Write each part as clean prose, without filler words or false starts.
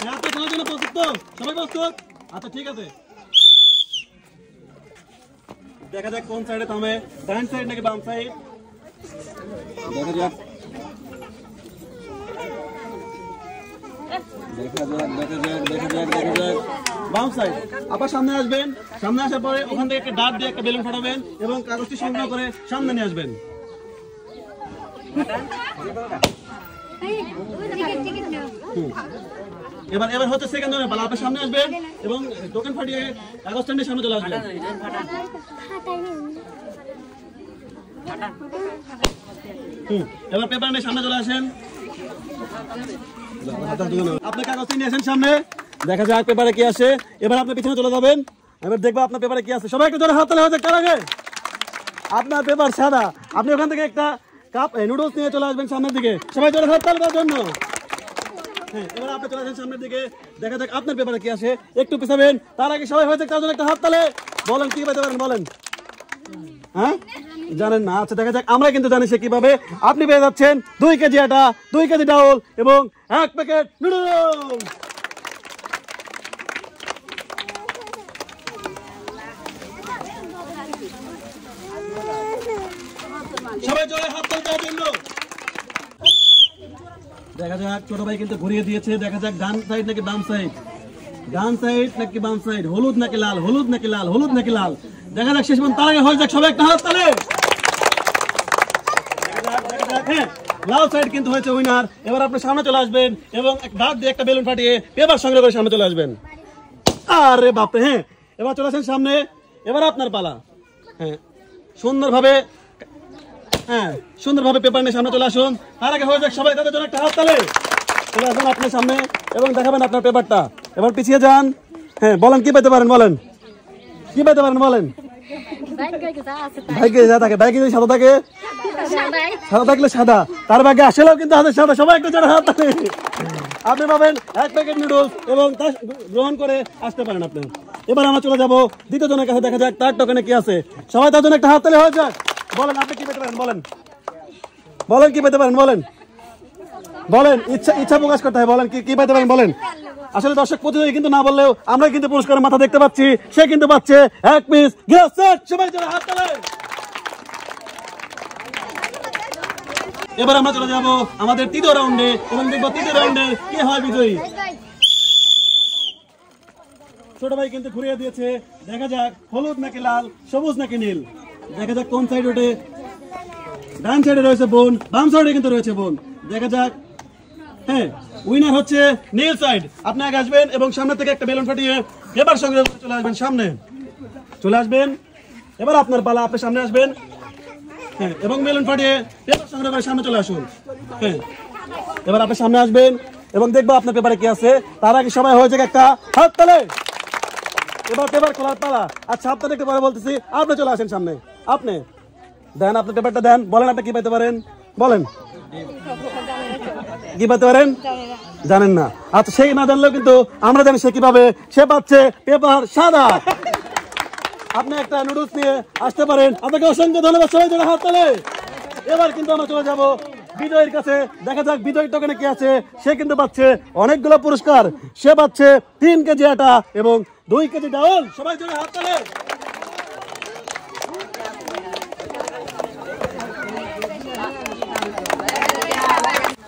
আপনি খেলার জন্য প্রস্তুত তো? সবাই প্রস্তুত? আচ্ছা ঠিক আছে, দেখা যাক কোন সাইডে থামে, ডান সাইড নাকি বাম সাইড। দেখা যাক, বাম সাইড। আবার সামনে আসবেন, সামনে আসার পরে ওখান থেকে একটা ডাট দিয়ে একটা বেলুন ফাটাবেন এবং কাগজটি সংগ্রহ করে সামনে নিয়ে আসবেন। এবার হচ্ছে সেকেন্ড জনের পালা। আপনি সামনে আসবেন এবং টোকেন ফাটিয়ে কাগজ স্ট্যান্ডের সামনে চলে আসবেন। এবার পেপার নিয়ে সামনে চলে আসেন। আপনি কাগজটি নিয়ে আসেন সামনে, দেখা যাক পেপারে কি আসে। এবার আপনি পিছনে চলে যাবেন, এবার দেখবো আপনার পেপারে কি আছে। সবাই একটু জোরে হাত তালি হয়ে যাক। কার আগে? আপনার পেপার সাদা। আপনি ওখান থেকে একটা কাপ নুডলস নিয়ে চলে আসবেন সামনের দিকে। সবাই জোরে হাত তালি দেওয়ার জন্য। হ্যাঁ, এবার আপনি চলে আসেন সামনের দিকে, দেখা যাক আপনার পেপারে কি আসে। একটু পিছাবেন, তার আগে সবাই হয়েছে তার জন্য একটা হাত তালে। বলেন কি পেতে পারেন, বলেন। হ্যাঁ, জানেন না? আচ্ছা দেখা যাক, আমরা কিন্তু জানি সে কিভাবে। আপনি পেয়ে যাচ্ছেন 2 কেজি আটা, 2 কেজি ডাউল এবং 1 প্যাকেট নুডলস। সবাই জোরে হাত তালি দেওয়ার জন্য। দেখা যাক ছোট ভাই কিন্তু ঘুরিয়ে দিয়েছে। দেখা যাক ডান সাইড নাকি বাম সাইড, ডান সাইড নাকি বাম সাইড, হলুদ নাকি লাল, হলুদ নাকি লাল, হলুদ নাকি লাল। দেখা যাক শেষ পর্যন্ত। তার আগে হয়ে যাক সবাই একটা হাত তালে। হ্যাঁ, লাল সাইড কিন্তু হয়েছে উইনার। এবার আপনি সামনে চলে আসবেন এবং ডাক দিয়ে একটা বেলুন ফাটিয়ে পেপার সংগ্রহ করে সামনে চলে আসবেন। আরে বাপরে। হ্যাঁ, এবার চলে আসেন সামনে। এবার আপনার পালা। হ্যাঁ, সুন্দরভাবে পেপার নিয়ে সামনে চলে আসুন। তার আগে হয়ে যাক সবাই তাদের জন্য একটা হাত তালে। চলে আসুন আপনার সামনে এবং দেখাবেন আপনার পেপারটা। এবার পিছিয়ে যান। হ্যাঁ, বলেন কি পেতে পারেন, বলেন কি পেতে পারেন, বলেন। ভাইকে যা থাকে, ভাইকে যদি সাদা থাকে, সাদা থাকলে সাদা, তার ভাগে আসলেও কিন্তু হাতের সাদা। সবাই একটা জন্য হাত তালে। আপনি পাবেন 1 প্যাকেট নুডলস এবং তা গ্রহণ করে আসতে পারেন আপনি। এবার আমরা চলে যাবো দ্বিতীয় জনের কাছে, দেখা যাক তার টোকেনে কি আছে। সবাই তার জন্য একটা হাত তালে হয়ে যাক। বলেন আপনি কি পেতে পারেন, বলেন বলেন কি পেতে পারেন, বলেন বলেন। ইচ্ছা প্রকাশ করতে হয়, বলেন কি পেতে পারেন, বলেন। আসলে দর্শক প্রতিযোগী কিন্তু না বললেও আমরা কিন্তু পুরস্কারের মাথা দেখতে পাচ্ছি। সে কিন্তু পাচ্ছে 1 পিস গ্যাস সেট। সবাই জোরে হাত তালে। এবার আমরা চলে যাব আমাদের তৃতীয় রাউন্ডে এবং দেখবো তৃতীয় রাউন্ডে কে হয় বিজয়ী। ছোট ভাই কিন্তু ঘুরিয়ে দিয়েছে। দেখা যাক হলুদ নাকি লাল, সবুজ নাকি নীল। দেখা যাক কোন সাইড ওঠে। ডান সাইডে রয়েছে বোন, বাম সাইডে কিন্তু রয়েছে বোন। দেখা যাক। হ্যাঁ, উইনার হচ্ছে নীল সাইড। আপনি আগে আসবেন এবং সামনে থেকে একটা বেলুন ফাটিয়ে পেপার সংগ্রহ করে চলে আসবেন সামনে। চলে আসবেন, এবার আপনার পালা। আপনি সামনে আসবেন। হ্যাঁ, এবং বেলুন ফাটিয়ে পেপার সংগ্রহ করে সামনে চলে আসুন। হ্যাঁ, এবার আপনি সামনে আসবেন এবং দেখবো আপনার পেপারে কি আছে। তার আগে সবাই হয়ে যাক একটা হাত তালে। এবার পেপার খোলার পালা। আচ্ছা, আপনার একটু পরে বলতেছি, আপনি চলে আসেন সামনে। আপনি দেন আপনার পেপারটা দেন, বলেন আপনি কি পেতে পারেন, বলেন কি পেতে পারেন। জানেন না? আচ্ছা, সেই না জানলেও কিন্তু আমরা জানি সে কিভাবে। সে পাচ্ছে পেপার সাদা। আপনি একটা নুডলস নিয়ে আসতে পারেন। আপনাকে অসংখ্য ধন্যবাদ। সবাই জন্য হাত তালে। এবার কিন্তু আমরা চলে যাব বিজয়ের কাছে। দেখা যাক বিজয়ের টোকেনে কি আছে। সে কিন্তু পাচ্ছে অনেকগুলো পুরস্কার। সে পাচ্ছে 3 কেজি আটা এবং 2 কেজি ডাউল। সবাই জন্য হাত তালে।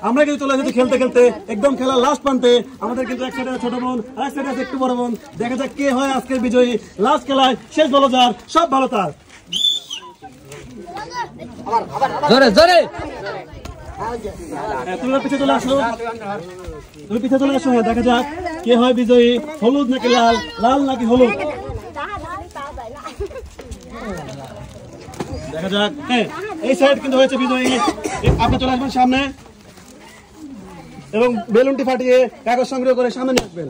আমরা কিন্তু চলে এসেছি খেলতে খেলতে একদম খেলার লাস্ট প্রান্তে। আমাদের কিন্তু এক সাইডে ছোট বোন, আর এক সাইডে আছে একটু বড় বোন। দেখা যাক কে হয় আজকের বিজয়ী। লাস্ট খেলায় শেষ ভালো যার, সব ভালো তার। তুমি পিছিয়ে চলে আসো, তুমি পিছিয়ে চলে আসো। হ্যাঁ, দেখা যাক কে হয় বিজয়ী। হলুদ নাকি লাল, লাল নাকি হলুদ। দেখা যাক। হ্যাঁ, এই সাইড কিন্তু হয়েছে বিজয়ী। আপনি চলে আসবেন সামনে এবং বেলুনটি ফাটিয়ে কাগজ সংগ্রহ করে সামনে নিয়ে আসবেন।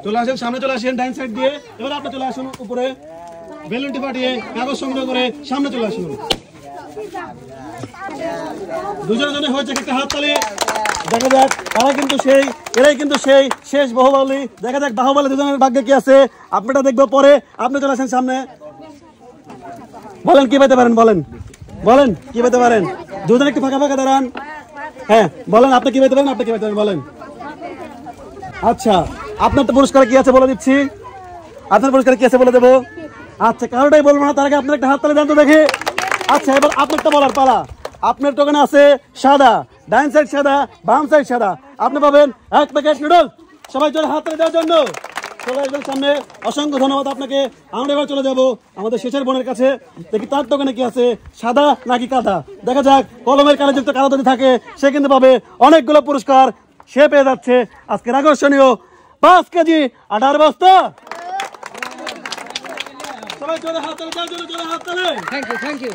চলে আসেন সামনে, চলে আসেন ডাইন সাইড দিয়ে। এবার আপনি চলে আসুন উপরে, বেলুনটি ফাটিয়ে কাগজ সংগ্রহ করে সামনে চলে আসুন। দুজনে হয়েছে একটা হাত তালি। দেখা যাক এরাই কিন্তু সেই শেষ বাহুবলী। দেখা যাক বাহুবলী দুজনের ভাগ্যে কি আছে। আপনারা দেখবো পরে। আপনি চলে আসেন সামনে, বলেন কি পেতে পারেন, বলেন বলেন কি পেতে পারেন। দুজন একটু ফাঁকা ফাঁকা দাঁড়ান। হ্যাঁ, বলেন আপনি কি পেতে পারেন, আপনি কি পেতে পারেন, বলেন। আচ্ছা, আপনার তো পুরস্কার কি আছে বলে দিচ্ছি। আপনার পুরস্কার কি আছে বলে দেবো। আচ্ছা, কারোটাই বলবো না, তার আগে আপনার একটা হাত তালি দেন তো দেখি। আচ্ছা, এবার আপনারটা বলার পালা। আপনার টোকেন আছে সাদা, ডাইন সাইড সাদা, বাম সাইড সাদা। আপনি পাবেন 1 প্যাকেট নুডলস। সবাই জোরে হাত তালি দেওয়ার জন্য চলে আসবেন সামনে। অসংখ্য ধন্যবাদ আপনাকে। আমরা এবার চলে যাব আমাদের শেষের বোনের কাছে, দেখি তার টোকেনে কি আছে, সাদা নাকি কাদা। দেখা যাক, কলমের কালে যুক্ত কাদা যদি থাকে সে কিন্তু পাবে অনেকগুলো পুরস্কার। সে পেয়ে যাচ্ছে আজকের আকর্ষণীয় 5 কেজি 18 বস্তা। সবাই জোরে হাত তালি দেওয়ার জন্য জোরে হাত তালি। Thank you.